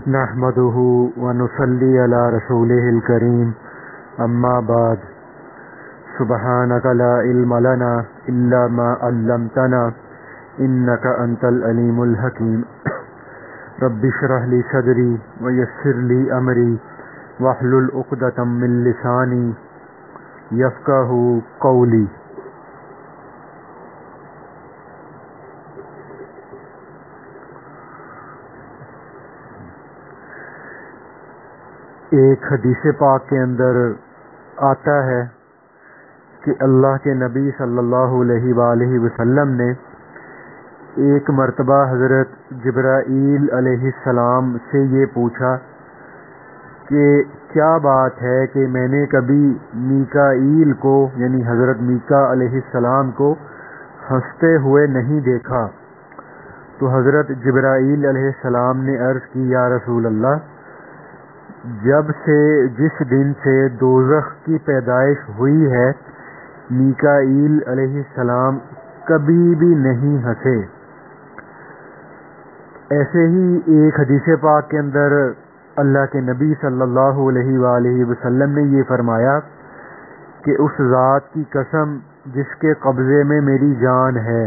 نحمده ونصلي على رسوله الكريم اما بعد سبحانك لا علم لنا الا ما علمتنا انك انت العليم الحكيم رب اشرح لي صدري ويسر لي امري واحلل عقدة من لساني يفقهوا قولي۔ ایک حدیث پاک کے اندر آتا ہے کہ اللہ کے نبی صلی اللہ علیہ وآلہ وسلم نے ایک مرتبہ حضرت جبرائیل علیہ السلام سے یہ پوچھا کہ کیا بات ہے کہ میں نے کبھی میکائیل کو یعنی حضرت میکا علیہ السلام کو ہنستے ہوئے نہیں دیکھا۔ تو حضرت جبرائیل علیہ السلام نے عرض کی یا رسول اللہ، جس دن سے دوزخ کی پیدائش ہوئی ہے میکائیل علیہ السلام کبھی بھی نہیں ہنسے۔ ایسے ہی ایک حدیث پاک کے اندر اللہ کے نبی صلی اللہ علیہ وآلہ وسلم نے یہ فرمایا کہ اس ذات کی قسم جس کے قبضے میں میری جان ہے،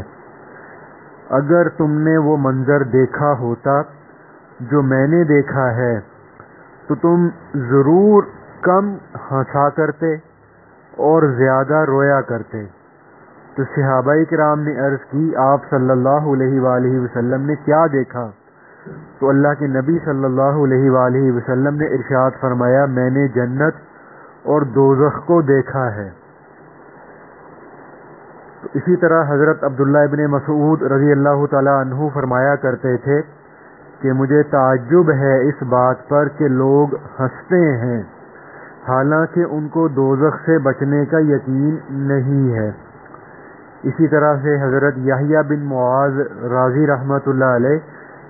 اگر تم نے وہ منظر دیکھا ہوتا جو میں نے دیکھا ہے تو تم ضرور کم ہنسا کرتے اور زیادہ رویا کرتے۔ تو صحابہ کرام نے عرض کی آپ صلی اللہ علیہ وآلہ وسلم نے کیا دیکھا؟ تو اللہ کے نبی صلی اللہ علیہ وآلہ وسلم نے ارشاد فرمایا میں نے جنت اور دوزخ کو دیکھا ہے۔ تو اسی طرح حضرت عبداللہ ابن مسعود رضی اللہ تعالی عنہ فرمایا کرتے تھے کہ مجھے تعجب ہے اس بات پر کہ لوگ ہنستے ہیں حالانکہ ان کو دوزخ سے بچنے کا یقین نہیں ہے۔ اسی طرح سے حضرت یحییٰ بن معاذ راضی رحمۃ اللہ علیہ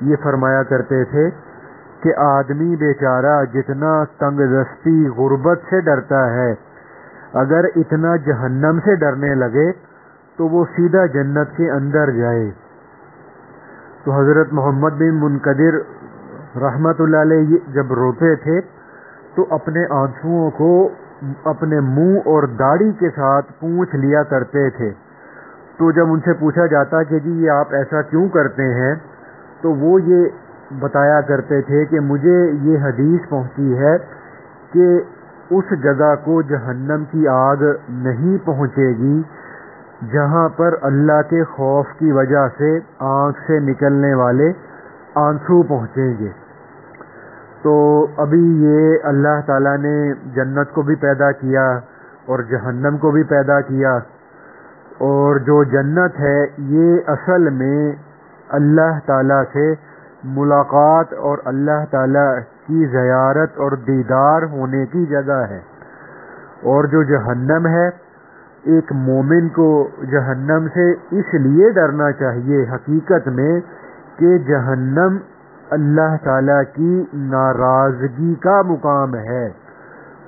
یہ فرمایا کرتے تھے کہ آدمی بیچارہ جتنا تنگ دستی غربت سے ڈرتا ہے، اگر اتنا جہنم سے ڈرنے لگے تو وہ سیدھا جنت کے اندر جائے۔ تو حضرت محمد بن منقدر رحمۃ اللہ علیہ جب روتے تھے تو اپنے آنسوؤں کو اپنے منہ اور داڑھی کے ساتھ پونچھ لیا کرتے تھے۔ تو جب ان سے پوچھا جاتا کہ جی یہ آپ ایسا کیوں کرتے ہیں تو وہ یہ بتایا کرتے تھے کہ مجھے یہ حدیث پہنچی ہے کہ اس جگہ کو جہنم کی آگ نہیں پہنچے گی جہاں پر اللہ کے خوف کی وجہ سے آنکھ سے نکلنے والے آنسو پہنچیں گے۔ تو ابھی یہ اللہ تعالیٰ نے جنت کو بھی پیدا کیا اور جہنم کو بھی پیدا کیا، اور جو جنت ہے یہ اصل میں اللہ تعالیٰ سے ملاقات اور اللہ تعالیٰ کی زیارت اور دیدار ہونے کی جگہ ہے، اور جو جہنم ہے ایک مومن کو جہنم سے اس لیے ڈرنا چاہیے حقیقت میں کہ جہنم اللہ تعالیٰ کی ناراضگی کا مقام ہے۔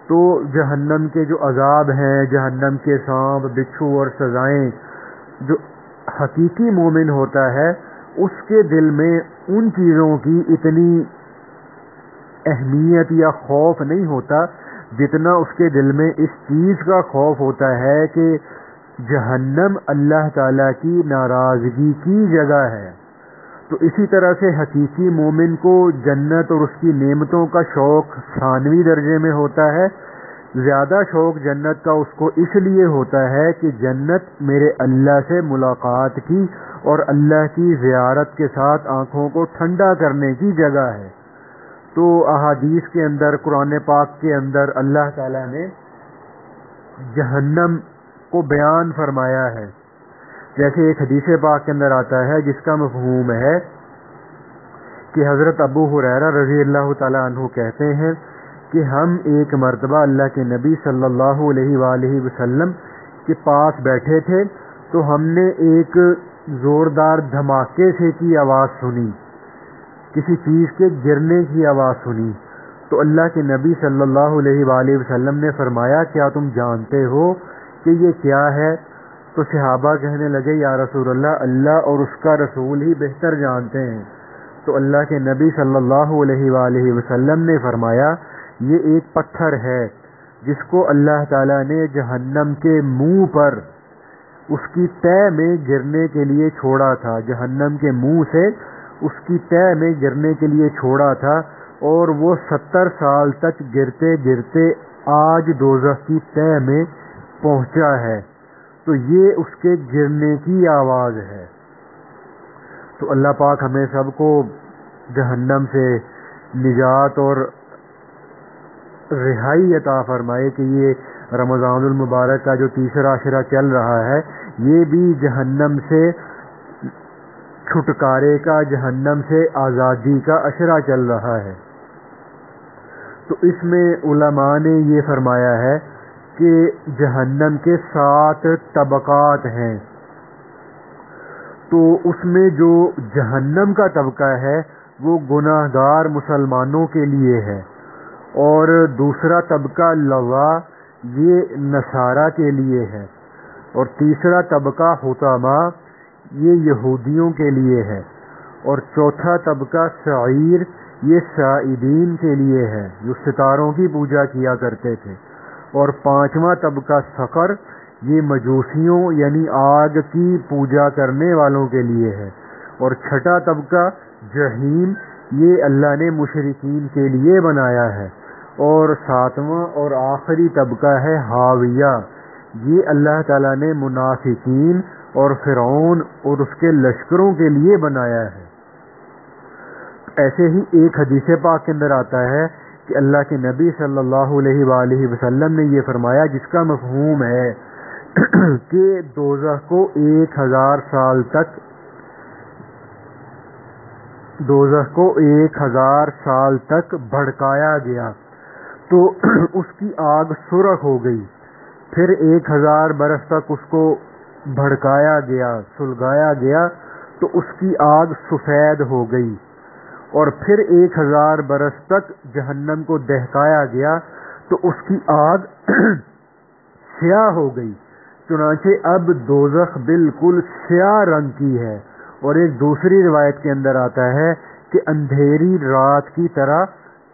تو جہنم کے جو عذاب ہیں، جہنم کے سانپ بچھو اور سزائیں، جو حقیقی مومن ہوتا ہے اس کے دل میں ان چیزوں کی اتنی اہمیت یا خوف نہیں ہوتا جتنا اس کے دل میں اس چیز کا خوف ہوتا ہے کہ جہنم اللہ تعالیٰ کی ناراضگی کی جگہ ہے۔ تو اسی طرح سے حقیقی مومن کو جنت اور اس کی نعمتوں کا شوق ثانوی درجے میں ہوتا ہے۔ زیادہ شوق جنت کا اس کو اس لیے ہوتا ہے کہ جنت میرے اللہ سے ملاقات کی اور اللہ کی زیارت کے ساتھ آنکھوں کو ٹھنڈا کرنے کی جگہ ہے۔ تو احادیث کے اندر، قرآن پاک کے اندر اللہ تعالیٰ نے جہنم کو بیان فرمایا ہے۔ جیسے ایک حدیث پاک کے اندر آتا ہے جس کا مفہوم ہے کہ حضرت ابو ہریرہ رضی اللہ تعالیٰ عنہ کہتے ہیں کہ ہم ایک مرتبہ اللہ کے نبی صلی اللہ علیہ وآلہ وسلم کے پاس بیٹھے تھے تو ہم نے ایک زوردار دھماکے سے کی آواز سنی، کسی چیز کے گرنے کی آواز سنی۔ تو اللہ کے نبی صلی اللہ علیہ وآلہ وسلم نے فرمایا کیا تم جانتے ہو کہ یہ کیا ہے؟ تو صحابہ کہنے لگے یا رسول اللہ، اللہ اور اس کا رسول ہی بہتر جانتے ہیں۔ تو اللہ کے نبی صلی اللہ علیہ وآلہ وسلم نے فرمایا یہ ایک پتھر ہے جس کو اللہ تعالیٰ نے جہنم کے منہ پر اس کی تہ میں گرنے کے لیے چھوڑا تھا، جہنم کے منہ سے اس کی تہ میں گرنے کے لیے چھوڑا تھا، اور وہ 70 سال تک گرتے گرتے آج دوزخ کی تہ میں پہنچا ہے۔ تو یہ اس کے گرنے کی آواز ہے۔ تو اللہ پاک ہمیں سب کو جہنم سے نجات اور رہائی عطا فرمائے کہ یہ رمضان المبارک کا جو تیسرا عشرہ چل رہا ہے یہ بھی جہنم سے چھٹکارے کا، جہنم سے آزادی کا عشرہ چل رہا ہے۔ تو اس میں علماء نے یہ فرمایا ہے کہ جہنم کے 7 طبقات ہیں۔ تو اس میں جو جہنم کا طبقہ ہے وہ گناہ گار مسلمانوں کے لیے ہے، اور دوسرا طبقہ لوا یہ نصارہ کے لیے ہے، اور تیسرا طبقہ حطمہ یہ یہودیوں کے لیے ہے، اور چوتھا طبقہ سعیر یہ سائدین کے لیے ہے جو ستاروں کی پوجا کیا کرتے تھے، اور پانچواں طبقہ سقر یہ مجوسیوں یعنی آگ کی پوجا کرنے والوں کے لیے ہے، اور چھٹا طبقہ جہیم یہ اللہ نے مشرکین کے لیے بنایا ہے، اور ساتواں اور آخری طبقہ ہے حاویہ، یہ اللہ تعالیٰ نے منافقین اور فرعون اور اس کے لشکروں کے لیے بنایا ہے۔ ایسے ہی ایک حدیث پاک کے اندر آتا ہے کہ اللہ کے نبی صلی اللہ علیہ وآلہ وسلم نے یہ فرمایا جس کا مفہوم ہے کہ دوزخ کو 1000 سال تک بھڑکایا گیا تو اس کی آگ سرخ ہو گئی، پھر 1000 برس تک اس کو بھڑکایا گیا، سلگایا گیا تو اس کی آگ سفید ہو گئی، اور پھر 1000 برس تک جہنم کو دہکایا گیا تو اس کی آگ سیاہ ہو گئی۔ چنانچہ اب دوزخ بالکل سیاہ رنگ کی ہے، اور ایک دوسری روایت کے اندر آتا ہے کہ اندھیری رات کی طرح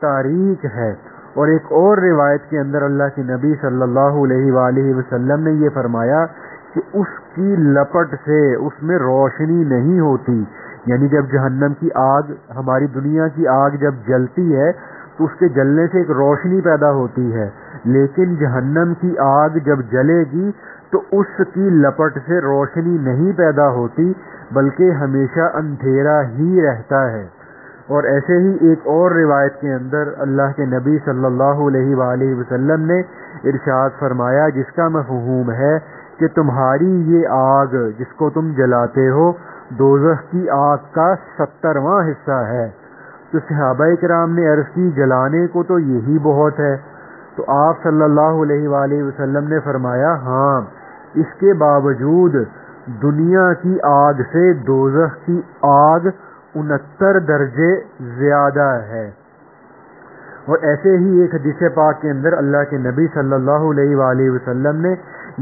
تاریک ہے، اور ایک اور روایت کے اندر اللہ کے نبی صلی اللہ علیہ وآلہ وسلم نے یہ فرمایا کہ اس کی لپٹ سے اس میں روشنی نہیں ہوتی، یعنی جب جہنم کی آگ، ہماری دنیا کی آگ جب جلتی ہے تو اس کے جلنے سے ایک روشنی پیدا ہوتی ہے، لیکن جہنم کی آگ جب جلے گی تو اس کی لپٹ سے روشنی نہیں پیدا ہوتی بلکہ ہمیشہ اندھیرا ہی رہتا ہے۔ اور ایسے ہی ایک اور روایت کے اندر اللہ کے نبی صلی اللہ علیہ وآلہ وسلم نے ارشاد فرمایا جس کا مفہوم ہے کہ تمہاری یہ آگ جس کو تم جلاتے ہو دوزخ کی آگ کا 70واں حصہ ہے۔ تو صحابہ کرام نے عرض کی جلانے کو تو یہی بہت ہے، تو آپ صلی اللہ علیہ وآلہ وسلم نے فرمایا ہاں، اس کے باوجود دنیا کی آگ سے دوزخ کی آگ 69 درجے زیادہ ہے۔ اور ایسے ہی ایک حدیث پاک کے اندر اللہ کے نبی صلی اللہ علیہ وآلہ وسلم نے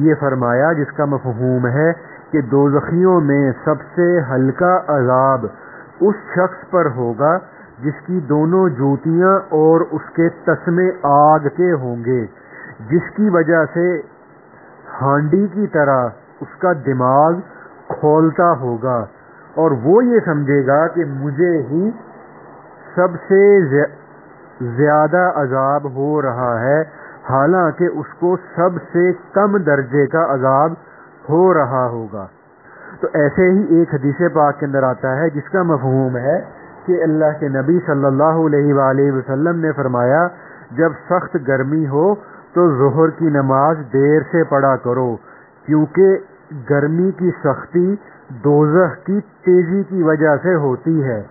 یہ فرمایا جس کا مفہوم ہے کہ دوزخیوں میں سب سے ہلکا عذاب اس شخص پر ہوگا جس کی دونوں جوتیاں اور اس کے تسمے آگ کے ہوں گے، جس کی وجہ سے ہانڈی کی طرح اس کا دماغ کھولتا ہوگا، اور وہ یہ سمجھے گا کہ مجھے ہی سب سے زیادہ عذاب ہو رہا ہے، حالانکہ اس کو سب سے کم درجے کا عذاب ہو رہا ہوگا۔ تو ایسے ہی ایک حدیث پاک کے اندر آتا ہے جس کا مفہوم ہے کہ اللہ کے نبی صلی اللہ علیہ وآلہ وسلم نے فرمایا جب سخت گرمی ہو تو ظہر کی نماز دیر سے پڑھا کرو، کیونکہ گرمی کی سختی دوزخ کی تیزی کی وجہ سے ہوتی ہے۔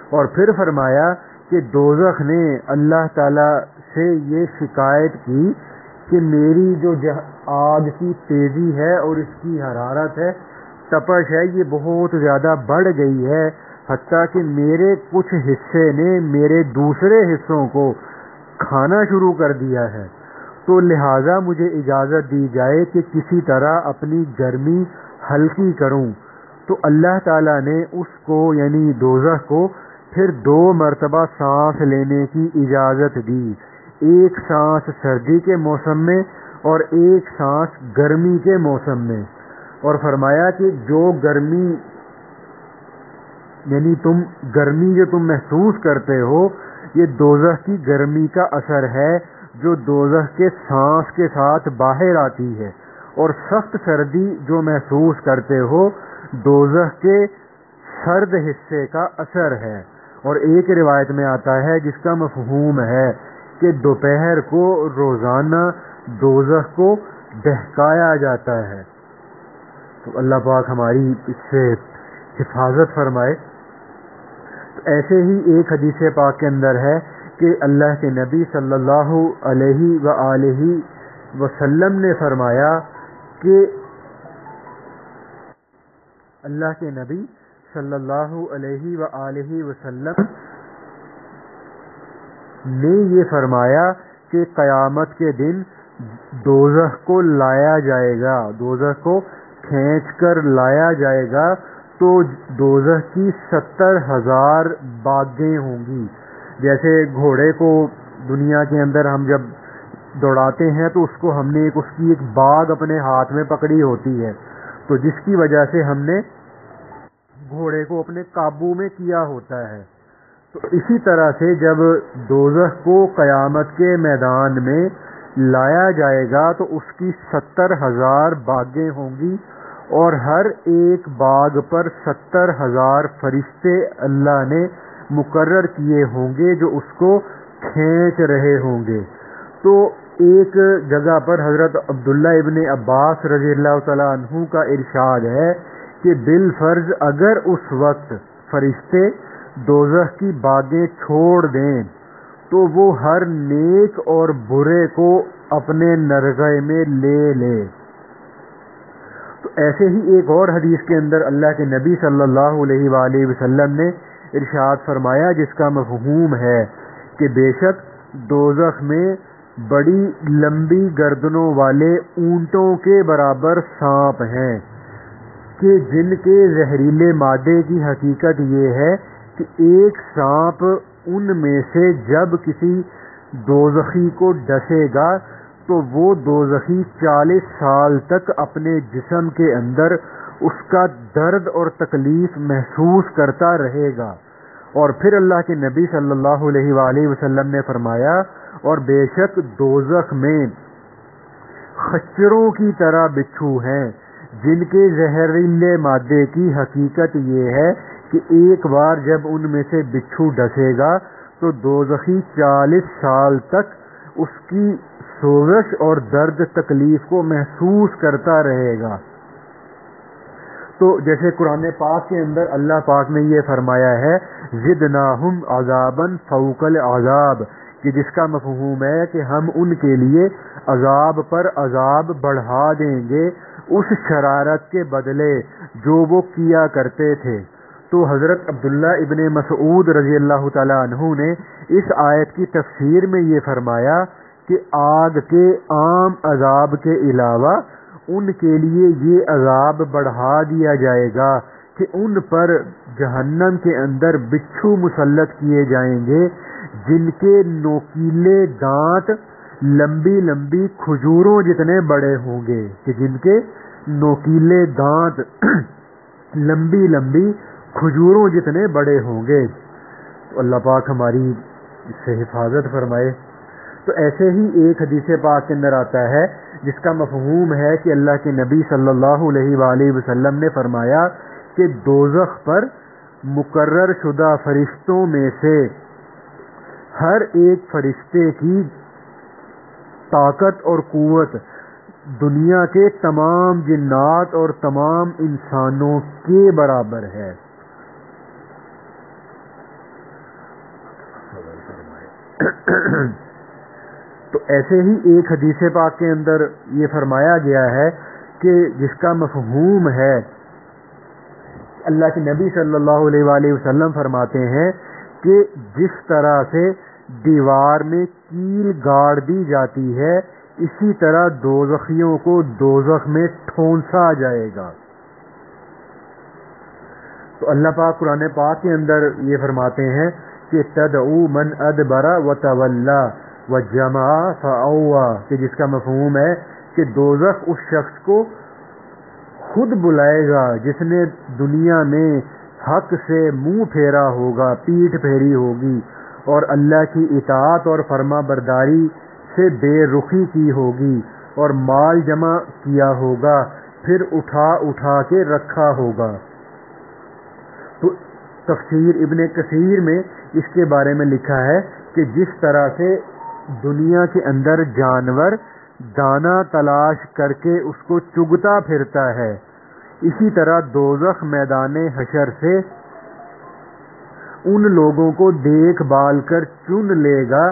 اور پھر فرمایا کہ دوزخ نے اللہ تعالی سے یہ شکایت کی کہ میری جو آگ کی تیزی ہے اور اس کی حرارت ہے، تپش ہے، یہ بہت زیادہ بڑھ گئی ہے، حتیٰ کہ میرے کچھ حصے نے میرے دوسرے حصوں کو کھانا شروع کر دیا ہے۔ تو لہٰذا مجھے اجازت دی جائے کہ کسی طرح اپنی گرمی ہلکی کروں۔ تو اللہ تعالیٰ نے اس کو یعنی دوزخ کو پھر 2 مرتبہ سانس لینے کی اجازت دی، ایک سانس سردی کے موسم میں اور ایک سانس گرمی کے موسم میں، اور فرمایا کہ جو گرمی یعنی گرمی جو تم محسوس کرتے ہو یہ دوزخ کی گرمی کا اثر ہے جو دوزخ کے سانس کے ساتھ باہر آتی ہے، اور سخت سردی جو محسوس کرتے ہو دوزخ کے سرد حصے کا اثر ہے۔ اور ایک روایت میں آتا ہے جس کا مفہوم ہے کہ دوپہر کو روزانہ دوزخ کو دہکایا جاتا ہے۔ تو اللہ پاک ہماری اس سے حفاظت فرمائے۔ تو ایسے ہی ایک حدیث پاک کے اندر ہے کہ اللہ کے نبی صلی اللہ علیہ وآلہ وسلم نے فرمایا کہ اللہ کے نبی صلی اللہ علیہ وآلہ وسلم نے یہ فرمایا کہ قیامت کے دن دوزخ کو لایا جائے گا، دوزخ کو کھینچ کر لایا جائے گا، تو دوزخ کی 70,000 باگیں ہوں گی۔ جیسے گھوڑے کو دنیا کے اندر ہم جب دوڑاتے ہیں تو اس کو ہم نے اس کی ایک باگ اپنے ہاتھ میں پکڑی ہوتی ہے، تو جس کی وجہ سے ہم نے گھوڑے کو اپنے قابو میں کیا ہوتا ہے۔ تو اسی طرح سے جب دوزخ کو قیامت کے میدان میں لایا جائے گا تو اس کی 70,000 باگیں ہوں گی، اور ہر ایک باغ پر 70,000 فرشتے اللہ نے مقرر کیے ہوں گے جو اس کو کھینچ رہے ہوں گے۔ تو ایک جگہ پر حضرت عبداللہ ابن عباس رضی اللہ تعالیٰ عنہ کا ارشاد ہے کہ بالفرض اگر اس وقت فرشتے دوزخ کی باغیں چھوڑ دیں تو وہ ہر نیک اور برے کو اپنے نرغے میں لے لے۔ تو ایسے ہی ایک اور حدیث کے اندر اللہ کے نبی صلی اللہ علیہ وآلہ وسلم نے ارشاد فرمایا جس کا مفہوم ہے کہ بے شک دوزخ میں بڑی لمبی گردنوں والے اونٹوں کے برابر سانپ ہیں کہ جن کے زہریلے مادے کی حقیقت یہ ہے کہ ایک سانپ ان میں سے جب کسی دوزخی کو ڈسے گا تو وہ دوزخی 40 سال تک اپنے جسم کے اندر اس کا درد اور تکلیف محسوس کرتا رہے گا۔ اور پھر اللہ کے نبی صلی اللہ علیہ وآلہ وسلم نے فرمایا اور بے شک دوزخ میں خچروں کی طرح بچھو ہیں جن کے زہریلے مادے کی حقیقت یہ ہے کہ ایک بار جب ان میں سے بچھو ڈسے گا تو دوزخی 40 سال تک اس کی سوزش اور درد تکلیف کو محسوس کرتا رہے گا۔ تو جیسے قرآن پاک کے اندر اللہ پاک نے یہ فرمایا ہے زدناہم عذابا فوق العذاب، کہ جس کا مفہوم ہے کہ ہم ان کے لیے عذاب پر عذاب بڑھا دیں گے اس شرارت کے بدلے جو وہ کیا کرتے تھے۔ تو حضرت عبداللہ ابن مسعود رضی اللہ تعالی عنہ نے اس آیت کی تفسیر میں یہ فرمایا کہ آگ کے عام عذاب کے علاوہ ان کے لیے یہ عذاب بڑھا دیا جائے گا کہ ان پر جہنم کے اندر بچھو مسلط کیے جائیں گے جن کے نوکیلے دانت لمبی لمبی کھجوروں جتنے بڑے ہوں گے، کہ جن کے نوکیلے دانت لمبی لمبی کھجوروں جتنے بڑے ہوں گے۔ تو اللہ پاک ہماری اس سے حفاظت فرمائے۔ تو ایسے ہی ایک حدیث پاک کے اندر آتا ہے جس کا مفہوم ہے کہ اللہ کے نبی صلی اللہ علیہ وآلہ وسلم نے فرمایا کہ دوزخ پر مقرر شدہ فرشتوں میں سے ہر ایک فرشتے کی طاقت اور قوت دنیا کے تمام جنات اور تمام انسانوں کے برابر ہے۔ تو ایسے ہی ایک حدیث پاک کے اندر یہ فرمایا گیا ہے کہ جس کا مفہوم ہے اللہ کے نبی صلی اللہ علیہ وآلہ وسلم فرماتے ہیں کہ جس طرح سے دیوار میں کیل گاڑ دی جاتی ہے اسی طرح دوزخیوں کو دوزخ میں ٹھونسا جائے گا۔ تو اللہ پاک قرآن پاک کے اندر یہ فرماتے ہیں کہ تدعو من ادبر وتولا وجمع فاوعى، کہ جس کا مفہوم ہے کہ دوزخ اس شخص کو خود بلائے گا جس نے دنیا میں حق سے منہ پھیرا ہوگا، پیٹھ پھیری ہوگی، اور اللہ کی اطاعت اور فرما برداری سے بے رخی کی ہوگی، اور مال جمع کیا ہوگا، پھر اٹھا اٹھا کے رکھا ہوگا۔ تو تفسیر ابن کثیر میں اس کے بارے میں لکھا ہے کہ جس طرح سے دنیا کے اندر جانور دانہ تلاش کر کے اس کو چگتا پھرتا ہے، اسی طرح دوزخ میدان حشر سے ان لوگوں کو دیکھ بھال کر چن لے گا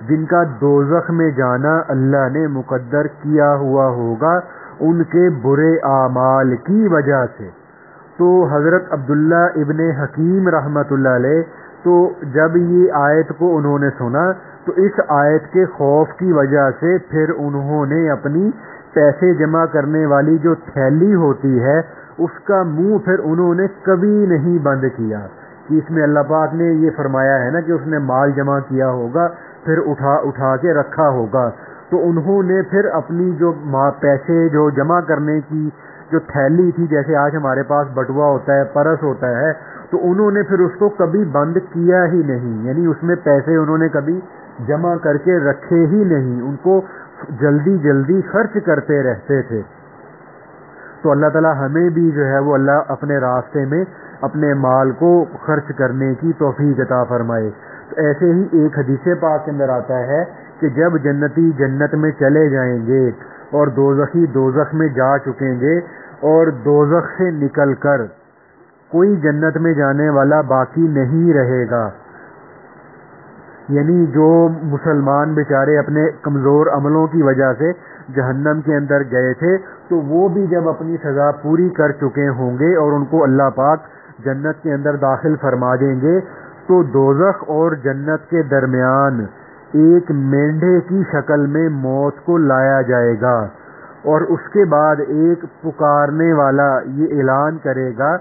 جن کا دوزخ میں جانا اللہ نے مقدر کیا ہوا ہوگا ان کے برے اعمال کی وجہ سے۔ تو حضرت عبداللہ ابن حکیم رحمۃ اللہ علیہ تو جب یہ آیت کو انہوں نے سنا تو اس آیت کے خوف کی وجہ سے پھر انہوں نے اپنی پیسے جمع کرنے والی جو تھیلی ہوتی ہے اس کا منہ پھر انہوں نے کبھی نہیں بند کیا، کہ اس میں اللہ پاک نے یہ فرمایا ہے نا کہ اس نے مال جمع کیا ہوگا پھر اٹھا اٹھا کے رکھا ہوگا، تو انہوں نے پھر اپنی جو پیسے جو جمع کرنے کی جو تھیلی تھی، جیسے آج ہمارے پاس بٹوا ہوتا ہے، پرس ہوتا ہے، تو انہوں نے پھر اس کو کبھی بند کیا ہی نہیں، یعنی اس میں پیسے انہوں نے کبھی جمع کر کے رکھے ہی نہیں، ان کو جلدی جلدی خرچ کرتے رہتے تھے۔ تو اللہ تعالی ہمیں بھی جو ہے وہ اللہ اپنے راستے میں اپنے مال کو خرچ کرنے کی توفیق عطا فرمائے۔ تو ایسے ہی ایک حدیث پاک کے اندر آتا ہے کہ جب جنتی جنت میں چلے جائیں گے اور دوزخی دوزخ میں جا چکیں گے اور دوزخ سے نکل کر کوئی جنت میں جانے والا باقی نہیں رہے گا، یعنی جو مسلمان بیچارے اپنے کمزور عملوں کی وجہ سے جہنم کے اندر گئے تھے تو وہ بھی جب اپنی سزا پوری کر چکے ہوں گے اور ان کو اللہ پاک جنت کے اندر داخل فرما دیں گے تو دوزخ اور جنت کے درمیان ایک مینڈھے کی شکل میں موت کو لایا جائے گا، اور اس کے بعد ایک پکارنے والا یہ اعلان کرے گا،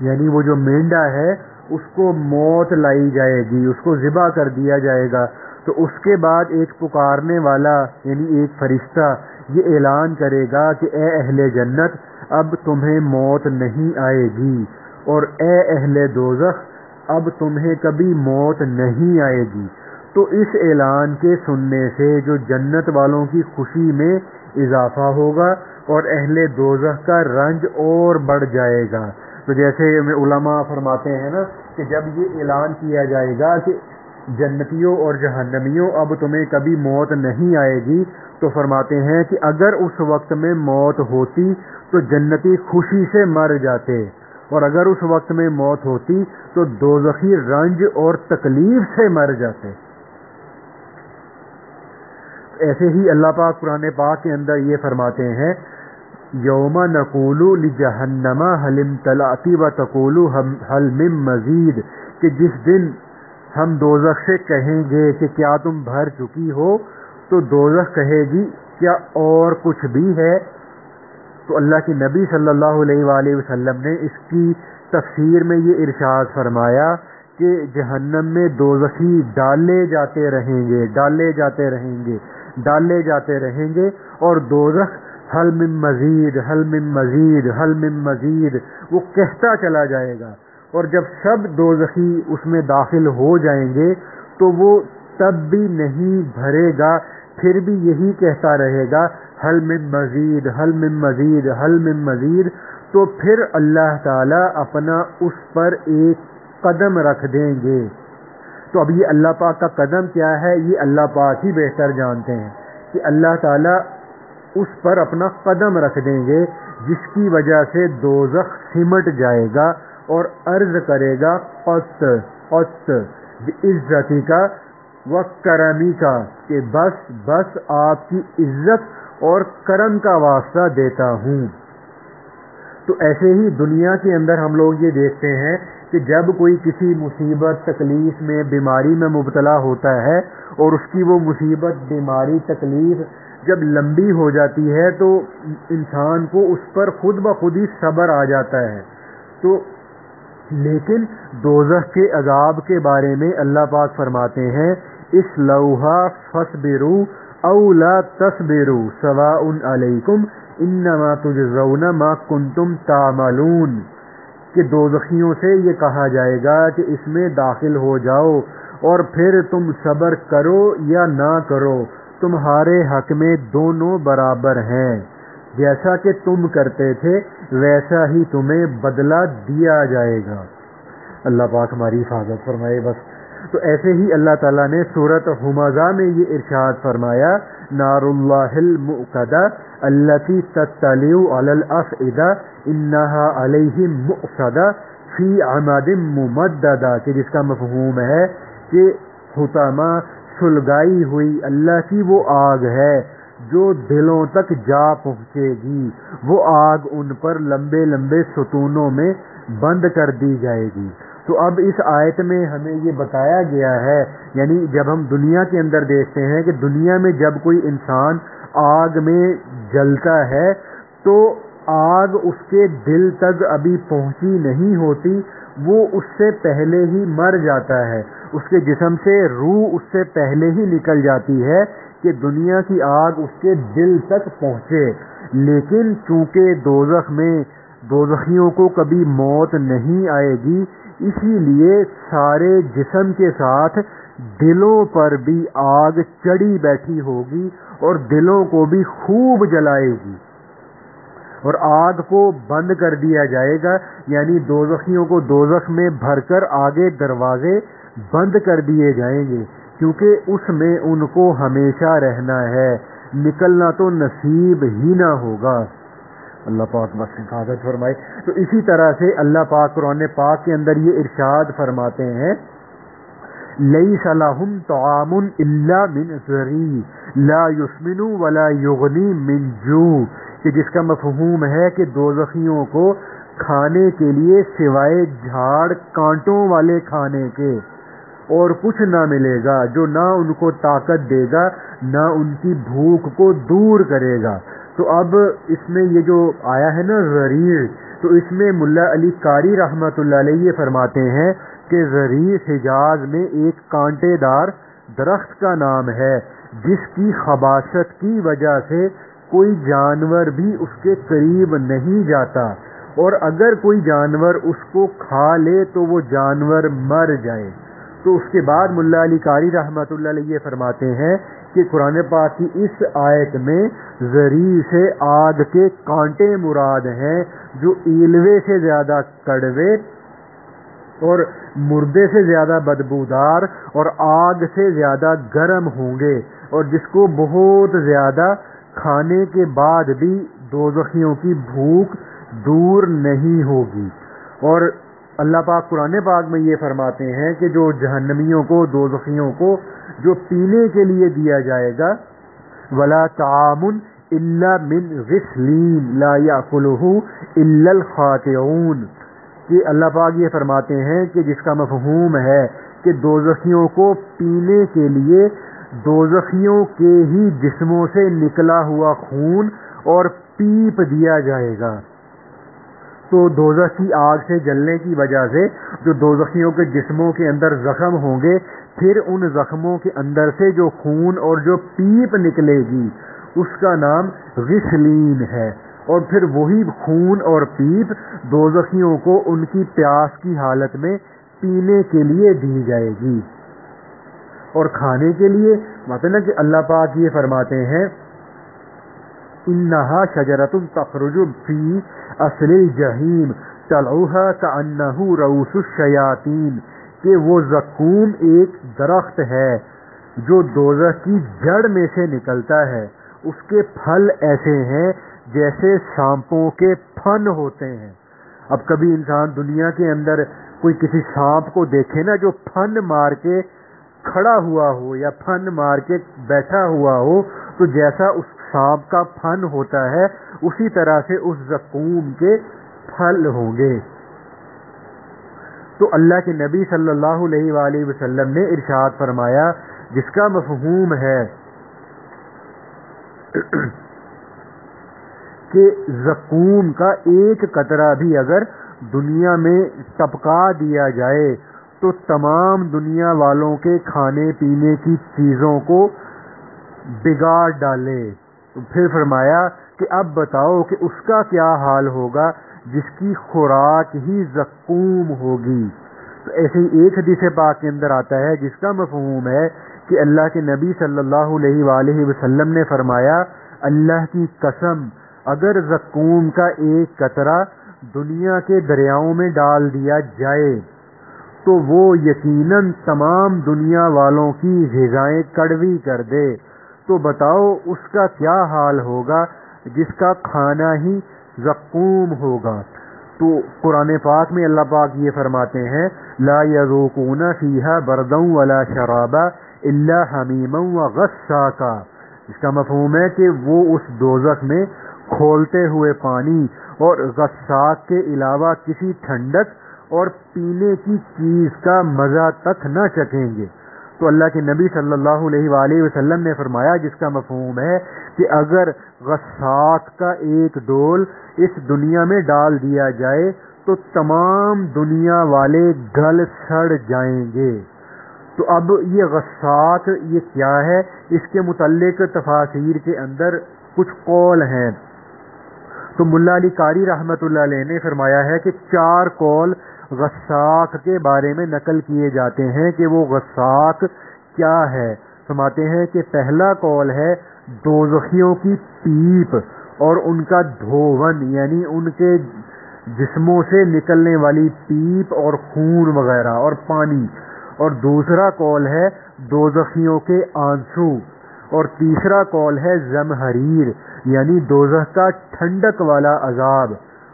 یعنی وہ جو مینڈھا ہے اس کو موت لائی جائے گی، اس کو ذبح کر دیا جائے گا، تو اس کے بعد ایک پکارنے والا یعنی ایک فرشتہ یہ اعلان کرے گا کہ اے اہل جنت اب تمہیں موت نہیں آئے گی، اور اے اہل دوزخ اب تمہیں کبھی موت نہیں آئے گی۔ تو اس اعلان کے سننے سے جو جنت والوں کی خوشی میں اضافہ ہوگا اور اہل دوزخ کا رنج اور بڑھ جائے گا۔ تو جیسے علماء فرماتے ہیں نا کہ جب یہ اعلان کیا جائے گا کہ جنتیوں اور جہنمیوں اب تمہیں کبھی موت نہیں آئے گی، تو فرماتے ہیں کہ اگر اس وقت میں موت ہوتی تو جنتی خوشی سے مر جاتے، اور اگر اس وقت میں موت ہوتی تو دوزخی رنج اور تکلیف سے مر جاتے۔ ایسے ہی اللہ پاک قرآن پاک کے اندر یہ فرماتے ہیں یوم نقول لجہنم هل امتلأت وتقول هل من مزید، کہ جس دن ہم دوزخ سے کہیں گے کہ کیا تم بھر چکی ہو، تو دوزخ کہے گی کیا اور کچھ بھی ہے۔ تو اللہ کے نبی صلی اللہ علیہ وآلہ وسلم نے اس کی تفسیر میں یہ ارشاد فرمایا کہ جہنم میں دوزخی ڈالے جاتے رہیں گے، ڈالے جاتے رہیں گے، ڈالے جاتے رہیں گے، اور دوزخ حل من مزید، حل من مزید، حل من مزید وہ کہتا چلا جائے گا، اور جب سب دوزخی اس میں داخل ہو جائیں گے تو وہ تب بھی نہیں بھرے گا، پھر بھی یہی کہتا رہے گا حل من مزید، حل من مزید، حل من مزید۔ تو پھر اللہ تعالیٰ اپنا اس پر ایک قدم رکھ دیں گے۔ تو اب یہ اللہ پاک کا قدم کیا ہے یہ اللہ پاک ہی بہتر جانتے ہیں کہ اللہ تعالیٰ اس پر اپنا قدم رکھ دیں گے جس کی وجہ سے دوزخ سمٹ جائے گا اور عرض کرے گا قط قط بعزتی کا و کرمی کا، کہ بس بس آپ کی عزت اور کرم کا واسطہ دیتا ہوں۔ تو ایسے ہی دنیا کے اندر ہم لوگ یہ دیکھتے ہیں کہ جب کوئی کسی مصیبت تکلیف میں بیماری میں مبتلا ہوتا ہے اور اس کی وہ مصیبت بیماری تکلیف جب لمبی ہو جاتی ہے تو انسان کو اس پر خود بخود ہی صبر آ جاتا ہے. تو لیکن دوزخ کے عذاب کے بارے میں اللہ پاک فرماتے ہیں اصلوہا فاصبروا او لا تصبروا سواء علیکم انما تجزون ما کنتم تعملون، کہ دوزخیوں سے یہ کہا جائے گا کہ اس میں داخل ہو جاؤ اور پھر تم صبر کرو یا نہ کرو، تمہارے حق میں دونوں برابر ہیں، جیسا کہ تم کرتے تھے ویسا ہی تمہیں بدلہ دیا جائے گا. اللہ پاک ہماری حفاظت فرمائے. بس تو ایسے ہی اللہ تعالیٰ نے سورۃ ہمزہ میں یہ ارشاد فرمایا نار اللہ المؤقدہ التی تطلع علی الافئدہ انہا علیہم مؤصدہ فی عمد ممددہ، کہ جس کا مفہوم ہے کہ حطامہ سلگائی ہوئی اللہ کی وہ آگ ہے جو دلوں تک جا پہنچے گی، وہ آگ ان پر لمبے لمبے ستونوں میں بند کر دی جائے گی. تو اب اس آیت میں ہمیں یہ بتایا گیا ہے، یعنی جب ہم دنیا کے اندر دیکھتے ہیں کہ دنیا میں جب کوئی انسان آگ میں جلتا ہے تو آگ اس کے دل تک ابھی پہنچی نہیں ہوتی، وہ اس سے پہلے ہی مر جاتا ہے، اس کے جسم سے روح اس سے پہلے ہی نکل جاتی ہے کہ دنیا کی آگ اس کے دل تک پہنچے. لیکن چونکہ دوزخ میں دوزخیوں کو کبھی موت نہیں آئے گی، اسی لیے سارے جسم کے ساتھ دلوں پر بھی آگ چڑھی بیٹھی ہوگی اور دلوں کو بھی خوب جلائے گی اور آگ کو بند کر دیا جائے گا، یعنی دوزخیوں کو دوزخ میں بھر کر آگے دروازے بند کر دیے جائیں گے، کیونکہ اس میں ان کو ہمیشہ رہنا ہے، نکلنا تو نصیب ہی نہ ہوگا. اللہ پاک بس حفاظت فرمائے. تو اسی طرح سے اللہ پاک قرآن پاک کے اندر یہ ارشاد فرماتے ہیں لیس لہم طعام الا من ضریع لا یسمن ولا یغنی من جوع، کہ جس کا مفہوم ہے کہ دوزخیوں کو کھانے کے لیے سوائے جھاڑ کانٹوں والے کھانے کے اور کچھ نہ ملے گا جو نہ ان کو طاقت دے گا نہ ان کی بھوک کو دور کرے گا. تو اب اس میں یہ جو آیا ہے نا ضریع، تو اس میں ملا علی قاری رحمۃ اللہ علیہ یہ فرماتے ہیں کہ ضریع حجاز میں ایک کانٹے دار درخت کا نام ہے جس کی خباثت کی وجہ سے کوئی جانور بھی اس کے قریب نہیں جاتا، اور اگر کوئی جانور اس کو کھا لے تو وہ جانور مر جائے. تو اس کے بعد ملا علی قاری رحمۃ اللہ علیہ یہ فرماتے ہیں کہ قرآن پاک کی اس آیت میں ذریع سے آگ کے کانٹے مراد ہیں جو ایلوے سے زیادہ کڑوے اور مردے سے زیادہ بدبودار اور آگ سے زیادہ گرم ہوں گے، اور جس کو بہت زیادہ کھانے کے بعد بھی دوزخیوں کی بھوک دور نہیں ہوگی. اور اللہ پاک قرآن پاک میں یہ فرماتے ہیں کہ جو جہنمیوں کو دوزخیوں کو جو پینے کے لیے دیا جائے گا ولا طعام الا من غسلین لا یاکلہ الا الخاطئون، کہ اللہ پاک یہ فرماتے ہیں کہ جس کا مفہوم ہے کہ دوزخیوں کو پینے کے لیے دوزخیوں کے ہی جسموں سے نکلا ہوا خون اور پیپ دیا جائے گا. تو دوزخ کی آگ سے جلنے کی وجہ سے جو دوزخیوں کے جسموں کے اندر زخم ہوں گے، پھر ان زخموں کے اندر سے جو خون اور جو پیپ نکلے گی اس کا نام غسلین ہے، اور پھر وہی خون اور پیپ دوزخیوں کو ان کی پیاس کی حالت میں پینے کے لیے دی جائے گی. اور کھانے کے لیے مطلب کہ اللہ پاک یہ فرماتے ہیں انہا شجرۃ تخرج فی اصل الجحیم طلعها کأنہ رؤوس الشیاطین، کہ وہ زقوم ایک درخت ہے جو دوزخ کی جڑ میں سے نکلتا ہے، اس کے پھل ایسے ہیں جیسے سانپوں کے پھن ہوتے ہیں. اب کبھی انسان دنیا کے اندر کوئی کسی سانپ کو دیکھے نا جو پھن مار کے کھڑا ہوا ہو یا پھن مار کے بیٹھا ہوا ہو، تو جیسا اس سانپ کا پھن ہوتا ہے اسی طرح سے اس زقوم کے پھل ہوں گے. تو اللہ کے نبی صلی اللہ علیہ وآلہ وسلم نے ارشاد فرمایا، جس کا مفہوم ہے کہ زقوم کا ایک قطرہ بھی اگر دنیا میں ٹپکا دیا جائے تو تمام دنیا والوں کے کھانے پینے کی چیزوں کو بگاڑ ڈالے۔ تو پھر فرمایا کہ اب بتاؤ کہ اس کا کیا حال ہوگا جس کی خوراک ہی زقوم ہوگی۔ تو ایسے ہی ایک حدیث پاک کے اندر آتا ہے جس کا مفہوم ہے کہ اللہ کے نبی صلی اللہ علیہ وآلہ وسلم نے فرمایا، اللہ کی قسم اگر زقوم کا ایک قطرہ دنیا کے دریاؤں میں ڈال دیا جائے تو وہ یقیناً تمام دنیا والوں کی غذائیں کڑوی کر دے۔ تو بتاؤ اس کا کیا حال ہوگا جس کا کھانا ہی زقوم ہوگا۔ تو قرآن پاک میں اللہ پاک یہ فرماتے ہیں، لا یذوقون فیہا بردا ولا شرابا الا حمیما وغساقا۔ اس کا مفہوم ہے کہ وہ اس دوزخ میں کھولتے ہوئے پانی اور غساق کے علاوہ کسی ٹھنڈک اور پینے کی چیز کا مزہ تک نہ چکھیں گے۔ تو اللہ کے نبی صلی اللہ علیہ وآلہ وسلم نے فرمایا، جس کا مفہوم ہے کہ اگر غساق کا ایک ڈول اس دنیا میں ڈال دیا جائے تو تمام دنیا والے گل سڑ جائیں گے۔ تو اب یہ غساق یہ کیا ہے، اس کے متعلق تفاسیر کے اندر کچھ قول ہیں۔ تو ملا علی قاری رحمۃ اللہ علیہ نے فرمایا ہے کہ 4 قول غساق کے بارے میں نقل کیے جاتے ہیں کہ وہ غساق کیا ہے۔ فرماتے ہیں کہ پہلا قول ہے دوزخیوں کی پیپ اور ان کا دھون، یعنی ان کے جسموں سے نکلنے والی پیپ اور خون وغیرہ اور پانی۔ اور دوسرا قول ہے دوزخیوں کے آنسو، اور تیسرا قول ہے زمہریر یعنی دوزخ کا ٹھنڈک والا عذاب،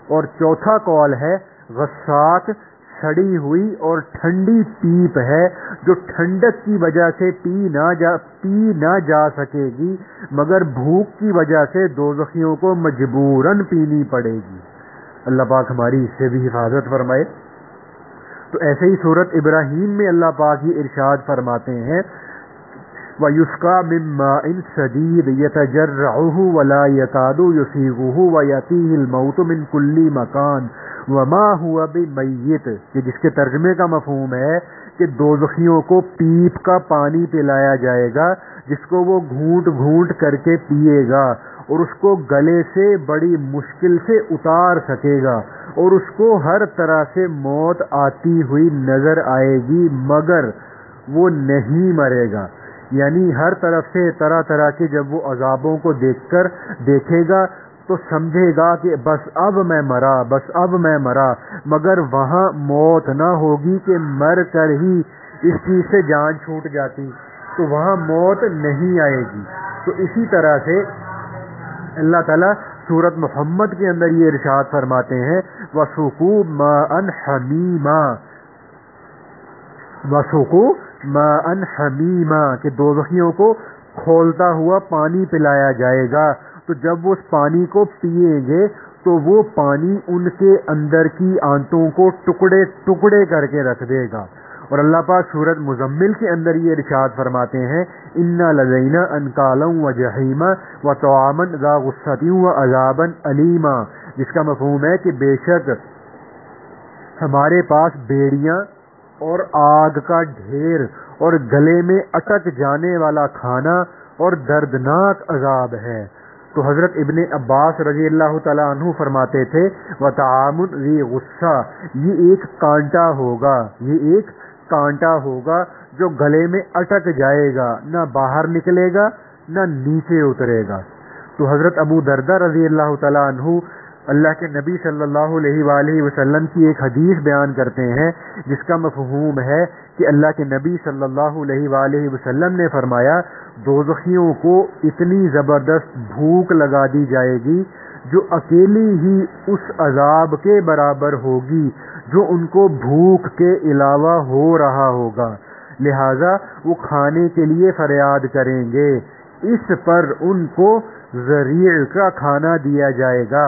اور چوتھا قول ہے غساق سڑی ہوئی اور ٹھنڈی پیپ ہے جو ٹھنڈک کی وجہ سے پی نہ جا سکے گی مگر بھوک کی وجہ سے دوزخیوں کو مجبوراً پینی پڑے گی۔ اللہ پاک ہماری اس سے بھی حفاظت فرمائے۔ تو ایسے ہی سورۃ ابراہیم میں اللہ پاک یہ ارشاد فرماتے ہیں، وَيُسْقَى مِن مَّاءٍ شَدِيدٍ يَتَجَرَّعُهُ وَلَا يَكَادُ يُسِيغُهُ وَيَأْتِيهِ الْمَوْتُ مِن كُلِّ مَكَانٍ وَمَا هُوَ بِمَيِّتٍ، کہ جس کے ترجمے کا مفہوم ہے کہ دوزخیوں کو پیپ کا پانی پلایا جائے گا جس کو وہ گھونٹ گھونٹ کر کے پیے گا اور اس کو گلے سے بڑی مشکل سے اتار سکے گا، اور اس کو ہر طرح سے موت آتی ہوئی نظر آئے گی مگر وہ نہیں مرے گا۔ یعنی ہر طرف سے طرح طرح کے جب وہ عذابوں کو دیکھے گا تو سمجھے گا کہ بس اب میں مرا، بس اب میں مرا، مگر وہاں موت نہ ہوگی کہ مر کر ہی اس چیز سے جان چھوٹ جاتی، تو وہاں موت نہیں آئے گی۔ تو اسی طرح سے اللہ تعالیٰ سورۃ محمد کے اندر یہ ارشاد فرماتے ہیں، وَسُقُوا مَاءً حَمِيمًا، وَسُقُوا مَاءً حَمِيمًا، کہ دوزخیوں کو کھولتا ہوا پانی پلایا جائے گا۔ تو جب وہ اس پانی کو پیئیں گے تو وہ پانی ان کے اندر کی آنتوں کو ٹکڑے ٹکڑے کر کے رکھ دے گا۔ اور اللہ پاک سورۃ مزمل کے اندر یہ ارشاد فرماتے ہیں، اِنَّ لَدَيْنَا أَنْكَالًا وَجَحِيمًا وَطَعَامًا ذَا غُصَّةٍ وَعَذَابًا أَلِيمًا، جس کا مفہوم ہے کہ بے شک ہمارے پاس بیڑیاں اور آگ کا ڈھیر اور گلے میں اٹک جانے والا کھانا اور دردناک عذاب ہے۔ تو حضرت ابن عباس رضی اللہ تعالیٰ عنہ فرماتے تھے، وَطَعَامٌ ذِي غُصَّةٍ، یہ ایک کانٹا ہوگا، یہ ایک کانٹا ہوگا جو گلے میں اٹک جائے گا، نہ باہر نکلے گا نہ نیچے اترے گا۔ تو حضرت ابو دردہ رضی اللہ تعالیٰ عنہ اللہ کے نبی صلی اللہ علیہ وآلہ وسلم کی ایک حدیث بیان کرتے ہیں جس کا مفہوم ہے کہ اللہ کے نبی صلی اللہ علیہ وآلہ وسلم نے فرمایا، دوزخیوں کو اتنی زبردست بھوک لگا دی جائے گی جو اکیلی ہی اس عذاب کے برابر ہوگی جو ان کو بھوک کے علاوہ ہو رہا ہوگا، لہذا وہ کھانے کے لیے فریاد کریں گے، اس پر ان کو ذریع کا کھانا دیا جائے گا